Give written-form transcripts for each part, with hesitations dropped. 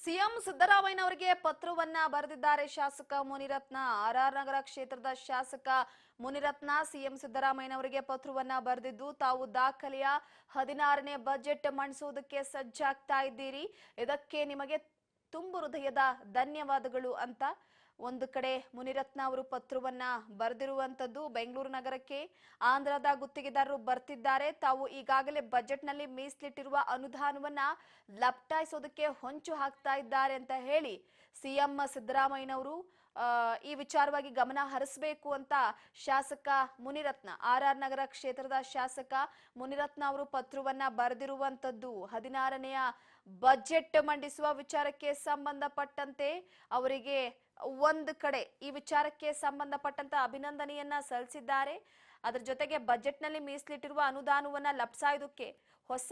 CM ಸಿದ್ದರಾಮಯ್ಯನವರಿಗೆ ಪತ್ರವನ್ನ ಬರೆದಿದ್ದಾರೆ ಶಾಸಕ ಮುನಿರತ್ನ. ಆರ್ ನಗರ ಕ್ಷೇತ್ರದ ಶಾಸಕ ಮುನಿರತ್ನ ಸಿಎಂ ಸಿದ್ದರಾಮಯ್ಯನವರಿಗೆ ಪತ್ರವನ್ನ ಬರೆದಿದ್ದು, ತಾವು ದಾಖಲೆಯ 16ನೇ ಬಜೆಟ್ ಮಂಡಿಸುವುದಕ್ಕೆ ಸಜ್ಜಾಗ್ತಾ ಇದ್ದೀರಿ, ಇದಕ್ಕೆ ನಿಮಗೆ ತುಂಬು ಹೃದಯದ ಧನ್ಯವಾದಗಳು ಅಂತ ಒಂದು ಕಡೆ ಮುನಿರತ್ನ ಅವರು ಪತ್ರವನ್ನ ಬರೆದಿರುವಂತದ್ದು. ಬೆಂಗಳೂರು ನಗರಕ್ಕೆ ಆಂಧ್ರದ ಗುತ್ತಿಗೆದಾರರು ಬರ್ತಿದ್ದಾರೆ, ತಾವು ಈಗಾಗಲೇ ಬಜೆಟ್ ನಲ್ಲಿ ಮೀಸಲಿಟ್ಟಿರುವ ಅನುದಾನವನ್ನ ಲಪ್ಟಾಯಿಸೋದಕ್ಕೆ ಹೊಂಚು ಹಾಕ್ತಾ ಇದ್ದಾರೆ ಅಂತ ಹೇಳಿ ಸಿಎಂ ಸಿದ್ದರಾಮಯ್ಯನವರು ಈ ವಿಚಾರವಾಗಿ ಗಮನ ಹರಿಸಬೇಕು ಅಂತ ಶಾಸಕ ಮುನಿರತ್ನ, ಆರ್ ನಗರ ಕ್ಷೇತ್ರದ ಶಾಸಕ ಮುನಿರತ್ನ ಅವರು ಪತ್ರವನ್ನ ಬರೆದಿರುವಂತದ್ದು. 16ನೇಯ ಬಜೆಟ್ ಮಂಡಿಸುವ ವಿಚಾರಕ್ಕೆ ಸಂಬಂಧಪಟ್ಟಂತೆ ಅವರಿಗೆ ಒಂದು ಕಡೆ ಈ ವಿಚಾರಕ್ಕೆ ಸಂಬಂಧಪಟ್ಟಂತ ಅಭಿನಂದನೆಯನ್ನ ಸಲ್ಲಿಸಿದ್ದಾರೆ. ಅದರ ಜೊತೆಗೆ ಬಜೆಟ್ ನಲ್ಲಿ ಮೀಸಲಿಟ್ಟಿರುವ ಅನುದಾನವನ್ನ ಲಪ್ಸಾಯೋದಕ್ಕೆ ಹೊಸ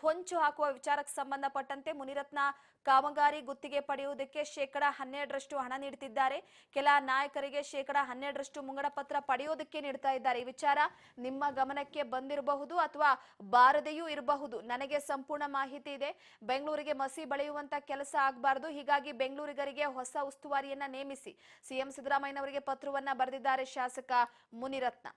ಹೊಂಚು ಹಾಕುವ ವಿಚಾರಕ್ಕೆ ಸಂಬಂಧಪಟ್ಟಂತೆ ಮುನಿರತ್ನ ಕಾಮಗಾರಿ ಗುತ್ತಿಗೆ ಪಡೆಯುವುದಕ್ಕೆ 12% ಹಣ ನೀಡುತ್ತಿದ್ದಾರೆ. ಕೆಲ ನಾಯಕರಿಗೆ 12% ಮುಂಗಡ ಪತ್ರ ಪಡೆಯುವುದಕ್ಕೆ ನೀಡ್ತಾ ಇದ್ದಾರೆ. ಈ ವಿಚಾರ ನಿಮ್ಮ ಗಮನಕ್ಕೆ ಬಂದಿರಬಹುದು ಅಥವಾ ಬಾರದೆಯೂ ಇರಬಹುದು. ನನಗೆ ಸಂಪೂರ್ಣ ಮಾಹಿತಿ ಇದೆ. ಬೆಂಗಳೂರಿಗೆ ಮಸಿ ಬಳಿಯುವಂತ ಕೆಲಸ ಆಗಬಾರದು, ಹೀಗಾಗಿ ಬೆಂಗಳೂರಿಗರಿಗೆ ಹೊಸ ಉಸ್ತುವಾರಿಯನ್ನ ನೇಮಿಸಿ ಸಿಎಂ ಸಿದ್ದರಾಮಯ್ಯನವರಿಗೆ ಪತ್ರವನ್ನ ಬರೆದಿದ್ದಾರೆ ಶಾಸಕ ಮುನಿರತ್ನ.